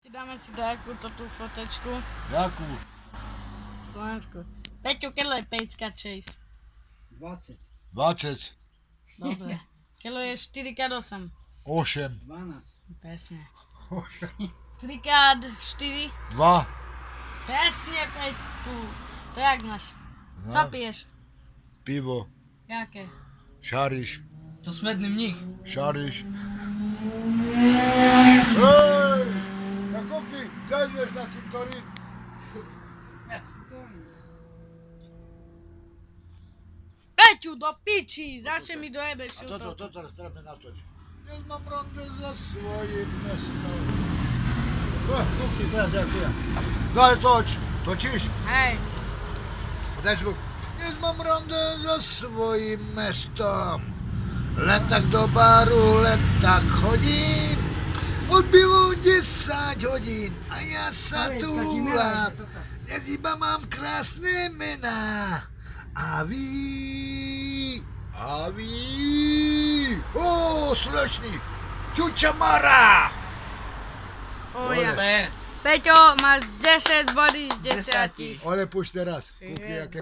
Dáme si takúto tú fotečku. Jakú? Slovensku. Peťo, kelo je pejcka Chase? 20. 20. Dobre. Kelo je 4x8. 8. 12. Presne. 8. 3x4. 2. Presne, Peťku. To jak máš? No. Co piješ? Pivo. Jaké? Šariš. To smedný mních. Šariš. Hej! Tak okej, kde ideš na cintorín? Peťu, do piči! Zase mi dojebeš A to. toto treba natočiť. Dnes mám ronde za svojím mestom. Kúkni teraz jak ja. No ale točíš? Hej. Daj zvuk. Dnes mám ronde za svojím mestom. Len tak do baru, len tak chodím. Odbilo 10 hodín a ja sa túlam. Dnes iba mám krásne mená. A vy... Ó, slečný. Čuča Mara. Oja. Super. Peťo, máš 10 body z 10. Ale pušť teraz. Kúkni, aké